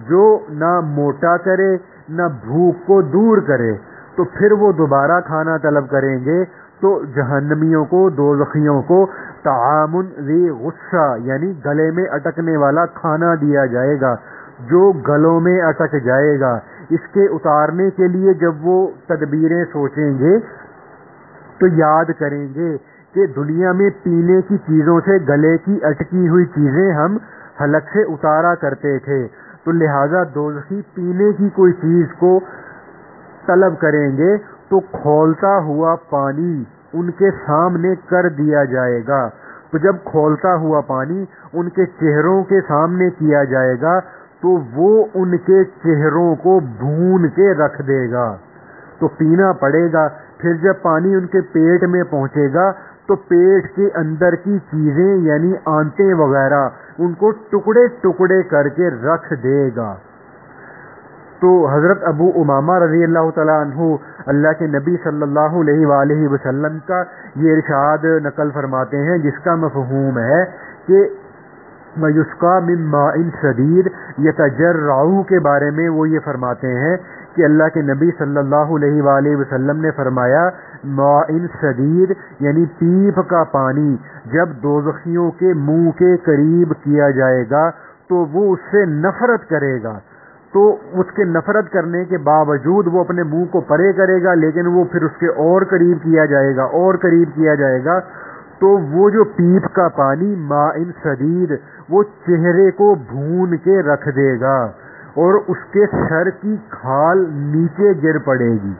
جو نہ موٹا کرے نہ بھوک کو دور کرے۔ تو پھر وہ دوبارہ کھانا طلب کریں گے تو جہنمیوں کو، دوزخیوں کو طعام ذی غصہ یعنی گلے میں اٹکنے والا کھانا دیا جائے گا جو گلوں میں اٹک جائے گا۔ اس کے اتارنے کے لیے جب وہ تدبیریں سوچیں گے تو یاد کریں گے کہ دنیا میں پینے کی چیزوں سے گلے کی اٹکی ہوئی چیزیں ہم حلق سے اتارا کرتے تھے، تو لہذا دوزخی پینے کی کوئی چیز کو طلب کریں گے تو کھولتا ہوا پانی ان کے سامنے کر دیا جائے گا۔ تو جب کھولتا ہوا پانی ان کے چہروں کے سامنے کیا جائے گا تو وہ ان کے چہروں کو بھون کے رکھ دے گا، تو پینا پڑے گا۔ پھر جب پانی ان کے پیٹ میں پہنچے گا تو پیٹ کے اندر کی چیزیں یعنی آنتیں وغیرہ ان کو ٹکڑے ٹکڑے کر کے رکھ دے گا۔ تو حضرت ابو امامہ رضی اللہ تعالیٰ عنہ اللہ کے نبی صلی اللہ علیہ وآلہ وسلم کا یہ ارشاد نقل فرماتے ہیں جس کا مفہوم ہے کہ وَيُسْقَى مِن مَّاءٍ شَدِيدٍ يَتَجَرَّعُ کے بارے میں وہ یہ فرماتے ہیں کہ اللہ کے نبی صلی اللہ علیہ وآلہ وسلم نے فرمایا ماء شدید یعنی پیپ کا پانی جب دوزخیوں کے منہ کے قریب کیا جائے گا تو وہ اس سے نفرت کرے گا، تو اس کے نفرت کرنے کے باوجود وہ اپنے منہ کو پرے کرے گا، لیکن وہ پھر اس کے اور قریب کیا جائے گا اور قریب کیا جائے گا، تو وہ جو پیپ کا پانی ماء شدید وہ چہرے کو بھون کے رکھ دے گا اور اس کے سر کی کھال نیچے گر پڑے گی،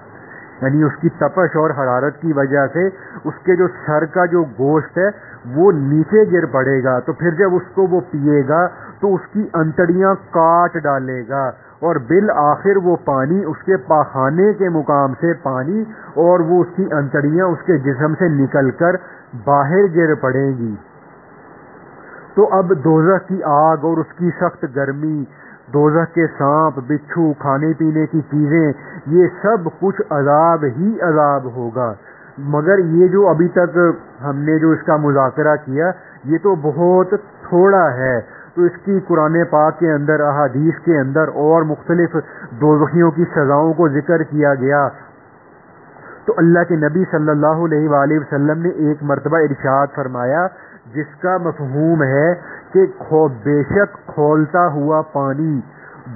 یعنی اس کی تپش اور حرارت کی وجہ سے اس کے جو سر کا جو گوشت ہے وہ نیچے گر پڑے گا۔ تو پھر جب اس کو وہ پیے گا تو اس کی انتڑیاں کاٹ ڈالے گا اور بالآخر وہ پانی اس کے پاخانے کے مقام سے پانی اور وہ اس کی انتڑیاں اس کے جسم سے نکل کر باہر گر پڑیں گی۔ تو اب دوزخ کی آگ اور اس کی سخت گرمی، دوزخ کے سانپ، بچھو، کھانے پینے کی چیزیں، یہ سب کچھ عذاب ہی عذاب ہوگا۔ مگر یہ جو ابھی تک ہم نے جو اس کا مذاکرہ کیا یہ تو بہت تھوڑا ہے، تو اس کی قرآن پاک کے اندر، احادیث کے اندر اور مختلف دوزخیوں کی سزاؤں کو ذکر کیا گیا۔ تو اللہ کے نبی صلی اللہ علیہ وآلہ وسلم نے ایک مرتبہ ارشاد فرمایا جس کا مفہوم ہے کہ بے شک کھولتا ہوا پانی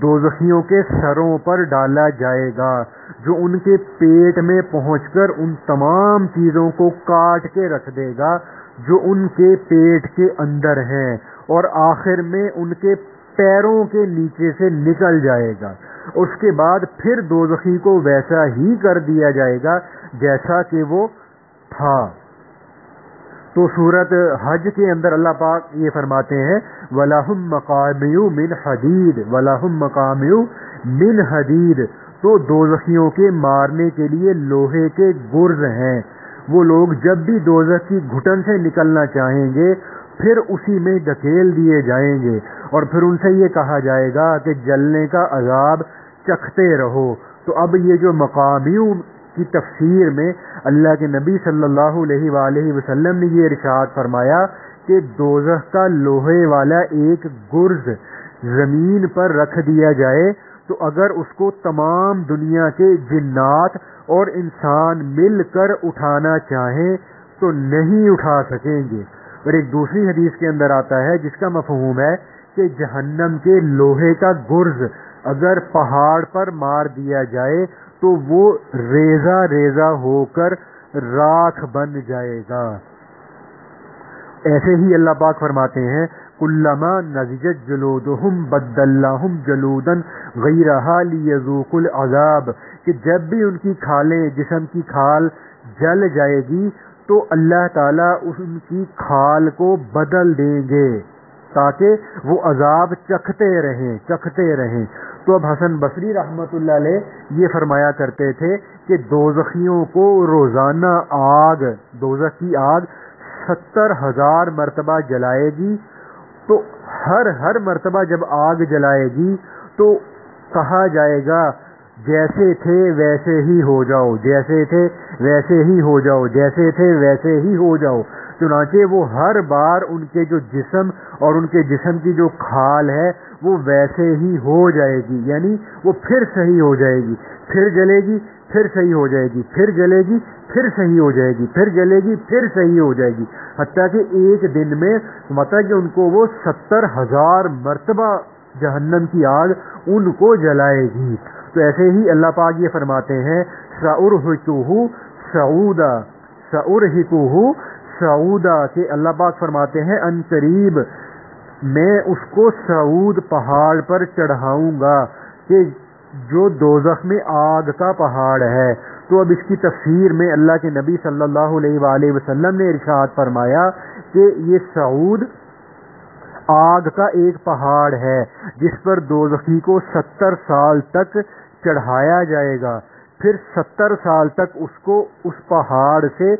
دوزخیوں کے سروں پر ڈالا جائے گا جو ان کے پیٹ میں پہنچ کر ان تمام چیزوں کو کاٹ کے رکھ دے گا جو ان کے پیٹ کے اندر ہیں، اور آخر میں ان کے پیروں کے نیچے سے نکل جائے گا۔ اس کے بعد پھر دوزخی کو ویسا ہی کر دیا جائے گا جیسا کہ وہ تھا۔ تو سورت حج کے اندر اللہ پاک یہ فرماتے ہیں وَلَهُم مَّقَامِعُ مِنْ حَدِيدٍ وَلَهُم مَّقَامِعُ مِنْ حَدِيدٍ، تو دوزخیوں کے مارنے کے لیے لوہے کے گرز ہیں۔ وہ لوگ جب بھی دوزخ کی گھٹن سے نکلنا چاہیں گے پھر اسی میں دھکیل دیے جائیں گے اور پھر ان سے یہ کہا جائے گا کہ جلنے کا عذاب چکھتے رہو۔ تو اب یہ جو مقامیوں کی تفسیر میں اللہ کے نبی صلی اللہ علیہ وآلہ وسلم نے یہ ارشاد فرمایا کہ دوزخ کا لوہے والا ایک گرز زمین پر رکھ دیا جائے تو اگر اس کو تمام دنیا کے جنات اور انسان مل کر اٹھانا چاہیں تو نہیں اٹھا سکیں گے۔ اور ایک دوسری حدیث کے اندر آتا ہے جس کا مفہوم ہے کہ جہنم کے لوہے کا گرز اگر پہاڑ پر مار دیا جائے تو وہ ریزہ ریزہ ہو کر راکھ بن جائے گا۔ ایسے ہی اللہ پاک فرماتے ہیں کلما نضجت جلودہم بدلناہم جلودا غیرہا لیذوقوا العذاب، کہ جب بھی ان کی کھالیں، جسم کی کھال جل جائے گی تو اللہ تعالیٰ ان کی کھال کو بدل دیں گے تاکہ وہ عذاب چکھتے رہیں۔ تو اب حسن بصری رحمۃ اللہ علیہ یہ فرمایا کرتے تھے کہ دوزخیوں کو روزانہ دوزخ کی آگ 70,000 مرتبہ جلائے گی، تو ہر مرتبہ جب آگ جلائے گی تو کہا جائے گا جیسے تھے ویسے ہی ہو جاؤ، جیسے تھے ویسے ہی ہو جاؤ، جیسے تھے ویسے ہی ہو جاؤ۔ چنانچہ وہ ہر بار ان کے جو جسم اور ان کے جسم کی جو کھال ہے وہ ویسے ہی ہو جائے گی، یعنی وہ پھر صحیح ہو جائے گی، پھر جلے گی، پھر صحیح ہو جائے گی، پھر جلے گی، پھر صحیح ہو جائے گی، پھر جلے گی، پھر صحیح ہو جائے گی، حتیٰ کہ ایک دن میں مطلب کہ ان کو وہ 70,000 مرتبہ جہنم کی آگ ان کو جلائے گی۔ تو ایسے ہی اللہ پاک یہ فرماتے ہیں سَأُرْهِقُهُ صَعُودًا، سَأُرْهِقُهُ صَعُودًا، کہ اللہ پاک فرماتے ہیں ان قریب میں اس کو صعود پہاڑ پر چڑھاؤں گا، کہ جو دوزخ میں آگ کا پہاڑ ہے۔ تو اب اس کی تفسیر میں اللہ کے نبی صلی اللہ علیہ وآلہ وسلم نے ارشاد فرمایا کہ یہ صعود آگ کا ایک پہاڑ ہے جس پر دوزخی کو 70 سال تک چڑھایا جائے گا، پھر 70 سال تک اس کو اس پہاڑ سے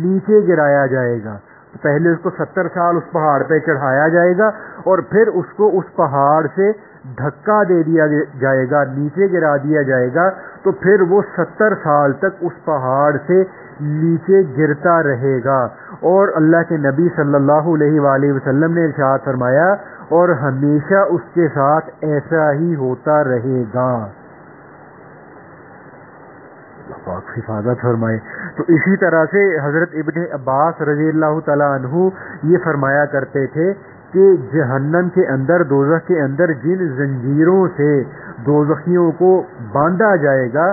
نیچے گرایا جائے گا۔ پہلے اس کو 70 سال اس پہاڑ پہ چڑھایا جائے گا اور پھر اس کو اس پہاڑ سے دھکا دے دیا جائے گا، نیچے گرا دیا جائے گا، تو پھر وہ 70 سال تک اس پہاڑ سے نیچے گرتا رہے گا۔ اور اللہ کے نبی صلی اللہ علیہ وآلہ وسلم نے ارشاد فرمایا اور ہمیشہ اس کے ساتھ ایسا ہی ہوتا رہے گا۔ اللہ پاک حفاظت فرمائے۔ تو اسی طرح سے حضرت ابن عباس رضی اللہ تعالیٰ عنہ یہ فرمایا کرتے تھے کہ جہنم کے اندر، دوزخ کے اندر جن زنجیروں سے دوزخیوں کو باندھا جائے گا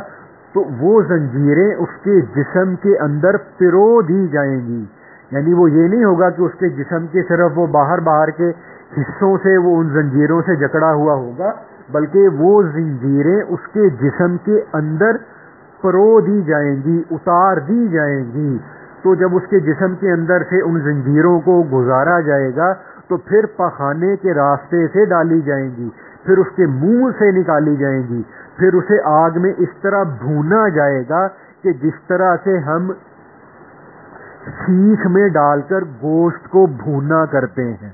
تو وہ زنجیریں اس کے جسم کے اندر پرو دی جائیں گی، یعنی وہ یہ نہیں ہوگا کہ اس کے جسم کے صرف وہ باہر کے حصوں سے وہ ان زنجیروں سے جکڑا ہوا ہوگا، بلکہ وہ زنجیریں اس کے جسم کے اندر پرو دی جائیں گی، اتار دی جائیں گی۔ تو جب اس کے جسم کے اندر سے ان زنجیروں کو گزارا جائے گا تو پھر پخانے کے راستے سے ڈالی جائیں گی، پھر اس کے منہ سے نکالی جائیں گی، پھر اسے آگ میں اس طرح بھونا جائے گا کہ جس طرح سے ہم سیخ میں ڈال کر گوشت کو بھونا کرتے ہیں۔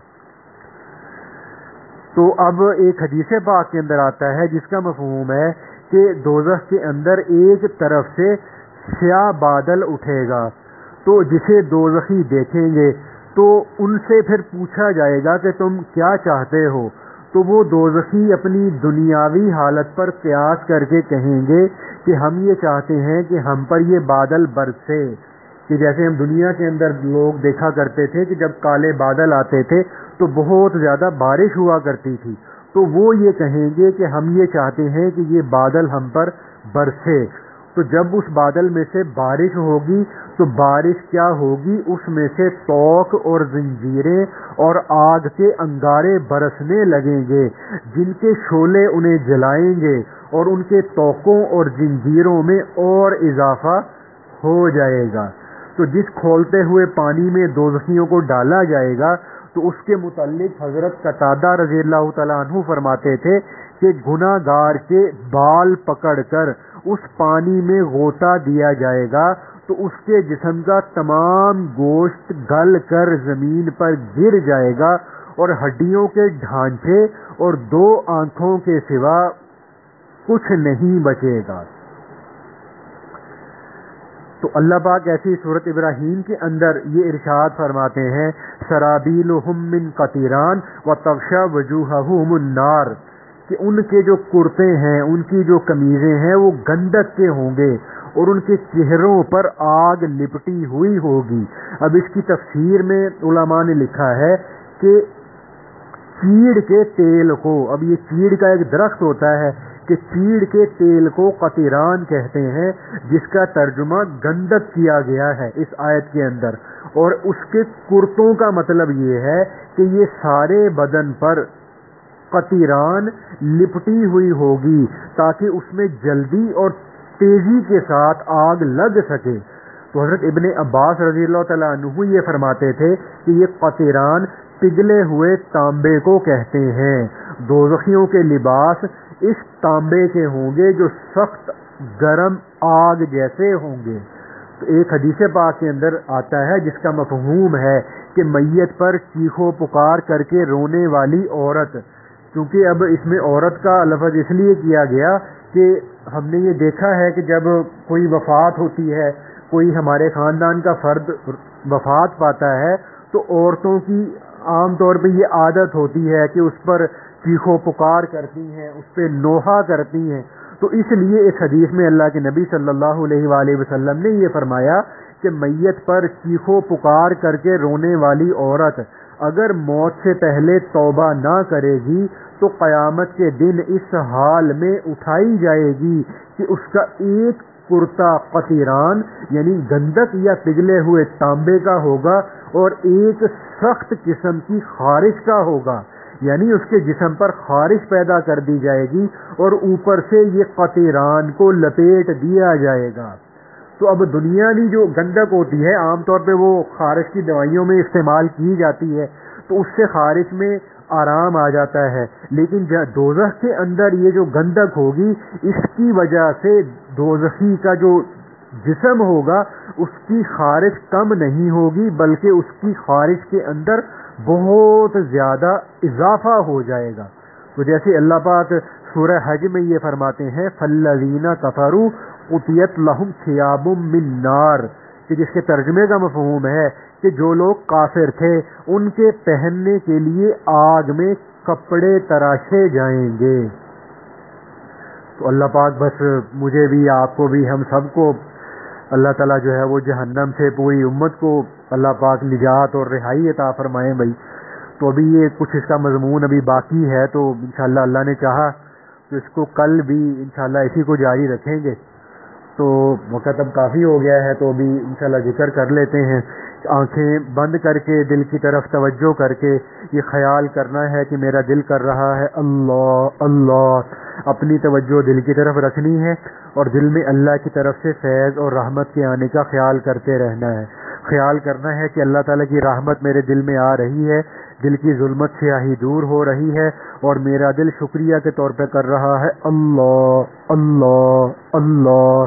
تو اب ایک حدیث پاک کے اندر آتا ہے جس کا مفہوم ہے کہ دوزخ کے اندر ایک طرف سے سیاہ بادل اٹھے گا، تو جسے دوزخی دیکھیں گے تو ان سے پھر پوچھا جائے گا کہ تم کیا چاہتے ہو، تو وہ دوزخی اپنی دنیاوی حالت پر قیاس کر کے کہیں گے کہ ہم یہ چاہتے ہیں کہ ہم پر یہ بادل برسے، کہ جیسے ہم دنیا کے اندر لوگ دیکھا کرتے تھے کہ جب کالے بادل آتے تھے تو بہت زیادہ بارش ہوا کرتی تھی، تو وہ یہ کہیں گے کہ ہم یہ چاہتے ہیں کہ یہ بادل ہم پر برسے۔ تو جب اس بادل میں سے بارش ہوگی تو بارش کیا ہوگی، اس میں سے توق اور زنجیریں اور آگ کے انگارے برسنے لگیں گے جن کے شعلے انہیں جلائیں گے اور ان کے توقوں اور زنجیروں میں اور اضافہ ہو جائے گا۔ تو جس کھولتے ہوئے پانی میں دوزخیوں کو ڈالا جائے گا تو اس کے متعلق حضرت قتادہ رضی اللہ تعالیٰ عنہ فرماتے تھے کہ گناہ گار کے بال پکڑ کر اس پانی میں غوطہ دیا جائے گا تو اس کے جسم کا تمام گوشت گل کر زمین پر گر جائے گا اور ہڈیوں کے ڈھانچے اور 2 آنکھوں کے سوا کچھ نہیں بچے گا۔ تو اللہ پاک ایسی سورۃ ابراہیم کے اندر یہ ارشاد فرماتے ہیں سرابیلہم من قطیران وتغشی وجوہہم النار، کہ ان کے جو کرتے ہیں، ان کی جو قمیضیں ہیں وہ گندک کے ہوں گے اور ان کے چہروں پر آگ لپٹی ہوئی ہوگی۔ اب اس کی تفسیر میں علماء نے لکھا ہے کہ چیڑ کے تیل کو، اب یہ چیڑ کا ایک درخت ہوتا ہے کہ چیڑ کے تیل کو قطیران کہتے ہیں، جس کا ترجمہ گندک کیا گیا ہے اس آیت کے اندر، اور اس کے کرتوں کا مطلب یہ ہے کہ یہ سارے بدن پر قطیران لپٹی ہوئی ہوگی تاکہ اس میں جلدی اور تیزی کے ساتھ آگ لگ سکے۔ تو حضرت ابن عباس رضی اللہ تعالیٰ عنہ یہ فرماتے تھے کہ یہ قطیران پگھلے ہوئے تانبے کو کہتے ہیں، دوزخیوں کے لباس اس تانبے کے ہوں گے جو سخت گرم آگ جیسے ہوں گے۔ تو ایک حدیث پاک کے اندر آتا ہے جس کا مفہوم ہے کہ میت پر چیخو پکار کر کے رونے والی عورت، کیونکہ اب اس میں عورت کا لفظ اس لیے کیا گیا کہ ہم نے یہ دیکھا ہے کہ جب کوئی وفات ہوتی ہے، کوئی ہمارے خاندان کا فرد وفات پاتا ہے تو عورتوں کی عام طور پہ یہ عادت ہوتی ہے کہ اس پر چیخو پکار کرتی ہیں، اس پہ نوحہ کرتی ہیں. تو اس لیے اس حدیث میں اللہ کے نبی صلی اللہ علیہ وآلہ وسلم نے یہ فرمایا کہ میت پر چیخو پکار کر کے رونے والی عورت اگر موت سے پہلے توبہ نہ کرے گی تو قیامت کے دن اس حال میں اٹھائی جائے گی کہ اس کا ایک کرتا قطیران یعنی گندک یا پگھلے ہوئے تانبے کا ہوگا اور ایک سخت قسم کی خارش کا ہوگا، یعنی اس کے جسم پر خارش پیدا کر دی جائے گی اور اوپر سے یہ قطیران کو لپیٹ دیا جائے گا. تو اب دنیاوی جو گندک ہوتی ہے عام طور پہ وہ خارش کی دوائیوں میں استعمال کی جاتی ہے، تو اس سے خارش میں آرام آ جاتا ہے، لیکن دوزخ کے اندر یہ جو گندک ہوگی اس کی وجہ سے دوزخی کا جو جسم ہوگا اس کی خارش کم نہیں ہوگی بلکہ اس کی خارش کے اندر بہت زیادہ اضافہ ہو جائے گا. تو جیسے اللہ پاک سورہ حج میں یہ فرماتے ہیں فَالَّذِينَ كَفَرُوا قُطِعَتْ لَهُمْ ثِيَابٌ مِّن نَّارٍ، کہ جس کے ترجمے کا مفہوم ہے کہ جو لوگ کافر تھے ان کے پہننے کے لیے آگ میں کپڑے تراشے جائیں گے. تو اللہ پاک بس مجھے بھی، آپ کو بھی، ہم سب کو اللہ تعالیٰ جو ہے وہ جہنم سے پوری امت کو اللہ پاک نجات اور رہائی عطا فرمائیں بھائی. تو ابھی یہ کچھ اس کا مضمون ابھی باقی ہے، تو انشاءاللہ اللہ نے چاہا تو اس کو کل بھی انشاءاللہ اسی کو جاری رکھیں گے. تو وقت اب کافی ہو گیا ہے تو ابھی انشاءاللہ ذکر کر لیتے ہیں. آنکھیں بند کر کے دل کی طرف توجہ کر کے یہ خیال کرنا ہے کہ میرا دل کر رہا ہے اللہ اللہ، اپنی توجہ دل کی طرف رکھنی ہے اور دل میں اللہ کی طرف سے فیض اور رحمت کے آنے کا خیال کرتے رہنا ہے. خیال کرنا ہے کہ اللہ تعالیٰ کی رحمت میرے دل میں آ رہی ہے، دل کی ظلمت سیاہی دور ہو رہی ہے اور میرا دل شکریہ کے طور پہ کر رہا ہے اللہ اللہ اللہ.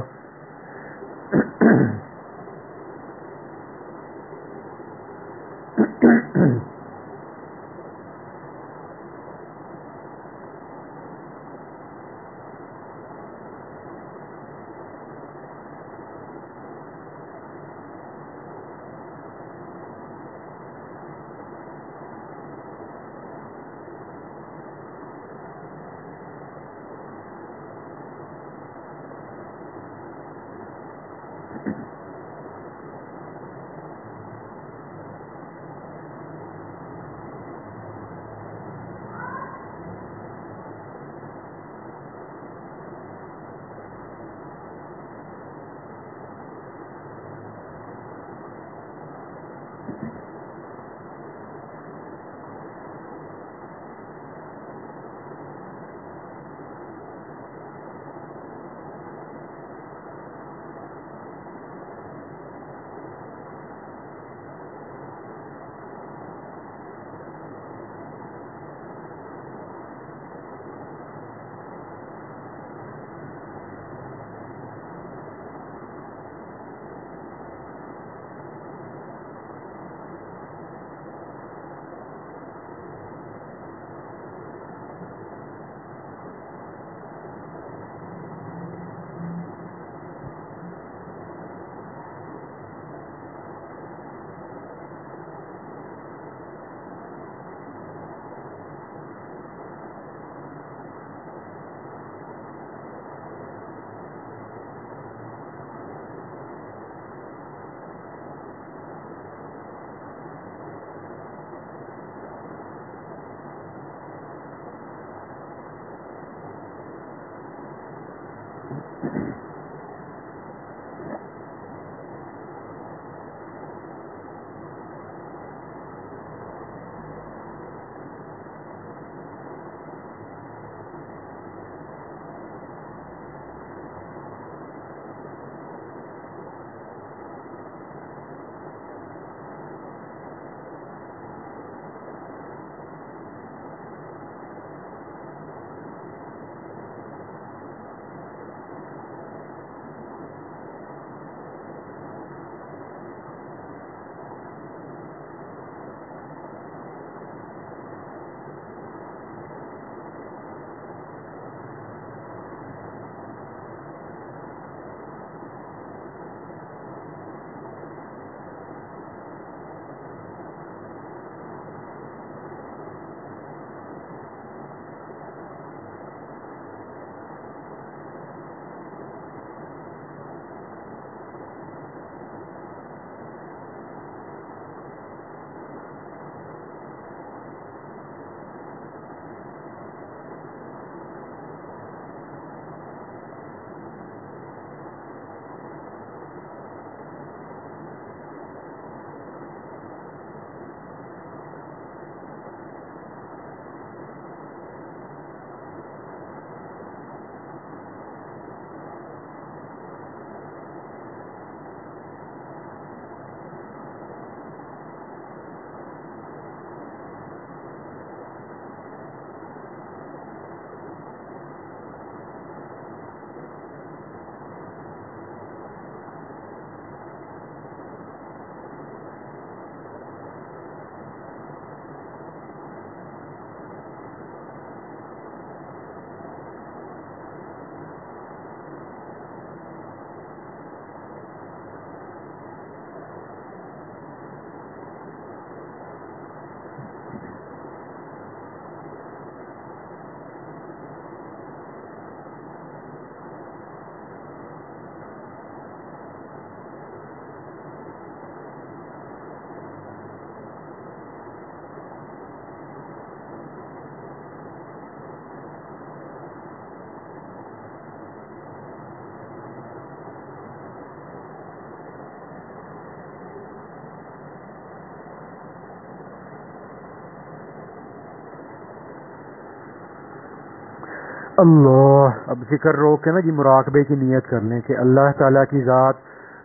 اللہ اب ذکر روک کے نا جی مراقبے کی نیت کر لیں کہ اللہ تعالیٰ کی ذات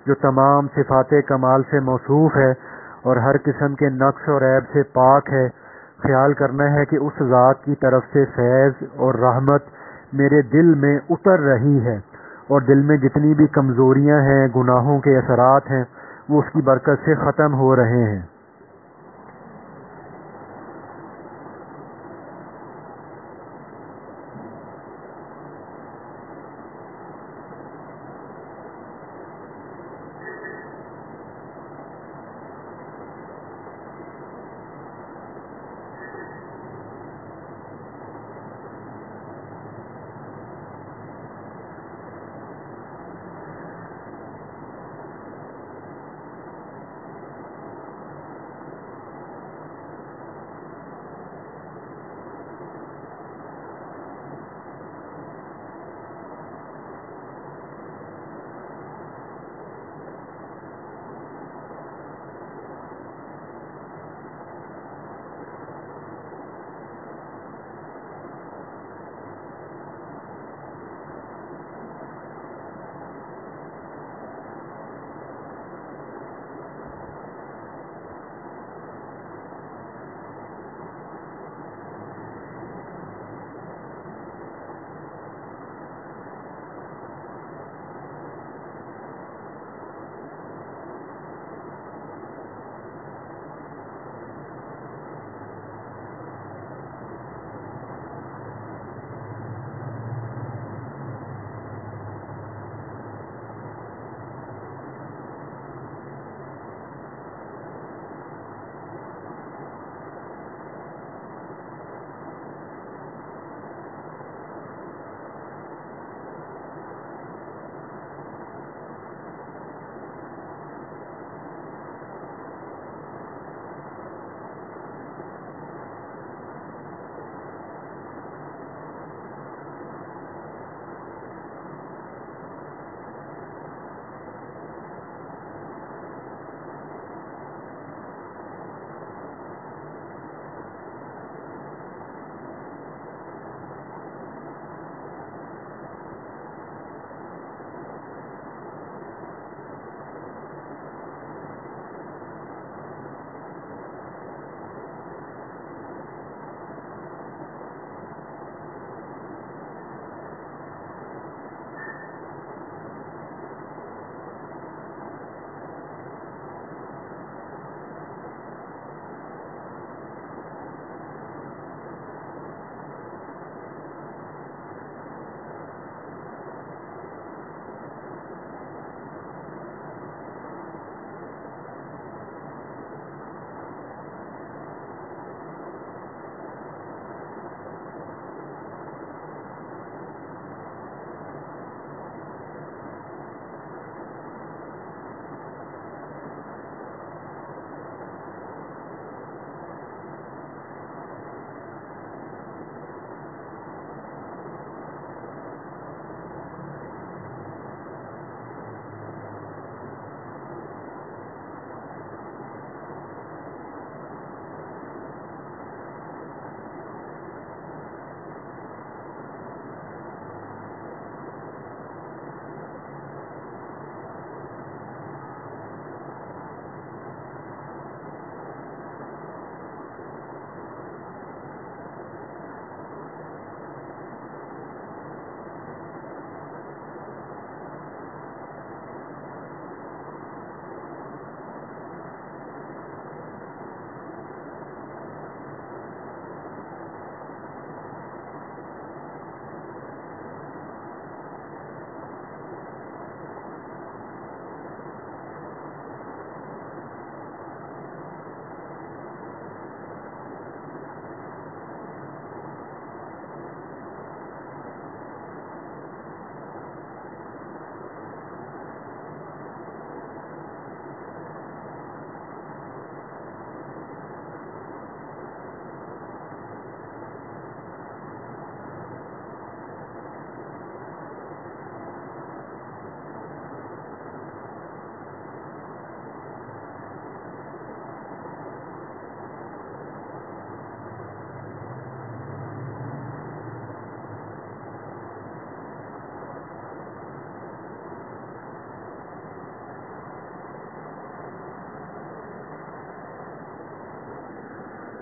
جو تمام صفات کمال سے موصوف ہے اور ہر قسم کے نقص اور عیب سے پاک ہے، خیال کرنا ہے کہ اس ذات کی طرف سے فیض اور رحمت میرے دل میں اتر رہی ہے، اور دل میں جتنی بھی کمزوریاں ہیں، گناہوں کے اثرات ہیں، وہ اس کی برکت سے ختم ہو رہے ہیں۔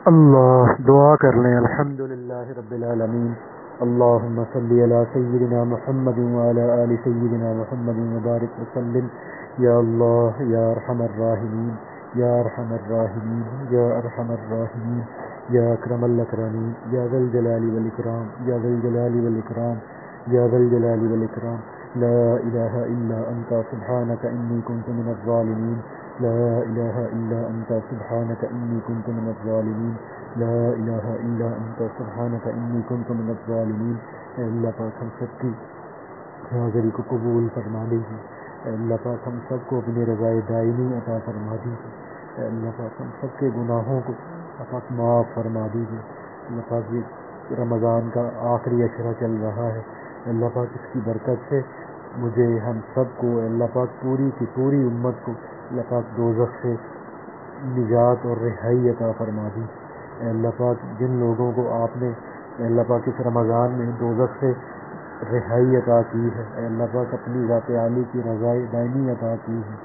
اللہ دعا کر لیں. الحمدللہ رب العالمین. اللہم صلی علی سیدنا محمد وعلی آل سیدنا محمد وبارک وسلم. یا اللہ یا ارحم الراحمین یا ارحم الراحمین یا ارحم الراحمین یا اکرم الاکرمین یا ذا الجلال والاکرام یا ذا الجلال والاکرام یا ذا الجلال والاکرام. لا الہ الا انت سبحانک انی کنت من الظالمین. لا الہ الا انت سبحانک انی کنت من الظالمین. لا الہ الا انت سبحانک انی کنت من الظالمین. اے اللہ پاک ہم سب کی حاضری کو قبول فرما دیجیے. اے اللہ پاک ہم سب کو اپنے رضائے دائمی عطا فرما دیجیے. اے اللہ پاک ہم سب کے گناہوں کو پاک معاف فرما دیجیے. اللہ پاک یہ رمضان کا آخری عشرہ چل رہا ہے. اللہ پاک اس کی برکت سے مجھے ہم سب کو اللہ پاک پوری کی پوری امت کو اللہ پاک دوزخ سے نجات اور رہائی عطا فرما دی. اے اللہ پاک جن لوگوں کو آپ نے اے اللہ پاک اس رمضان میں دوزخ سے رہائی عطا کی ہے، اے اللہ پاک اپنی ذات عالی کی رضائے دائمی عطا کی ہے،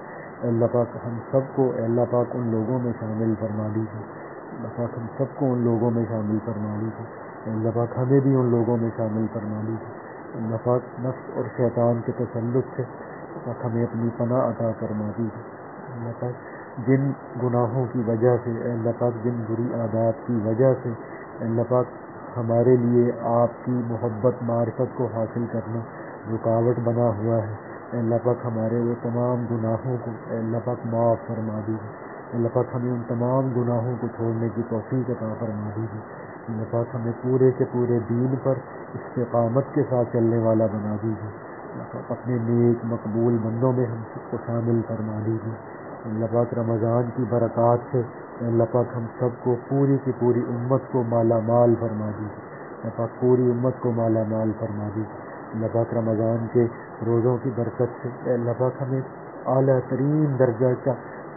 اے اللہ پاک ہم سب کو اے اللہ پاک ان لوگوں میں شامل فرما دیجیے. اللہ پاک ہم سب کو ان لوگوں میں شامل فرما دیجیے. اے اللہ پاک ہمیں بھی ان لوگوں میں شامل فرما دیجیے. اللہ پاک نفس اور شیطان کے تسلط سے پاک ہمیں اپنی پناہ عطا فرما دیجیے. اللہ پاک جن گناہوں کی وجہ سے اے اللہ پاک جن بری عادات کی وجہ سے اے اللہ پاک ہمارے لیے آپ کی محبت معرفت کو حاصل کرنا رکاوٹ بنا ہوا ہے، اے اللہ پاک ہمارے وہ تمام گناہوں کو اے اللہ پاک معاف فرما دیجیے. اللہ پاک ہمیں ان تمام گناہوں کو چھوڑنے کی توفیق عطا فرما دیجیے. اللہ پاک ہمیں پورے کے پورے دین پر استقامت کے ساتھ چلنے والا بنا دیجیے. اللہ پاک اپنے نیک مقبول بندوں میں ہم سب کو شامل فرما دیجیے. اللہ پاک رمضان کی برکات سے اللہ پاک ہم سب کو پوری کی پوری امت کو مالا مال فرما دیجیے. اللہ پاک پوری امت کو مالا مال فرما دیجیے. اللہ پاک رمضان کے روزوں کی برکت سے اللہ پاک ہمیں اعلیٰ ترین درجہ کا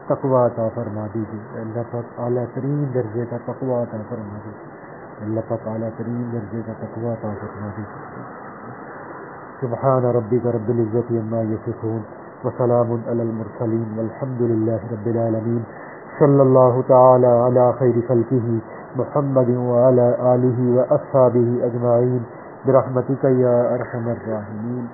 تقویٰ عطا فرما دیجیے. اللہ پاک اعلیٰ ترین درجے کا تقویٰ عطا فرما دیجیے. اللہ پاک اعلیٰ ترین درجے کا تقویٰ عطا فرما دیجیے. سبحان ربک رب العزت عما یصفون وسلام علی المرسلین والحمد للہ رب العالمین. صلی اللہ تعالی علی خیر خلقہ محمد وعلی آلہ واصحابہ اجمعین برحمتک یا ارحم الراحمین.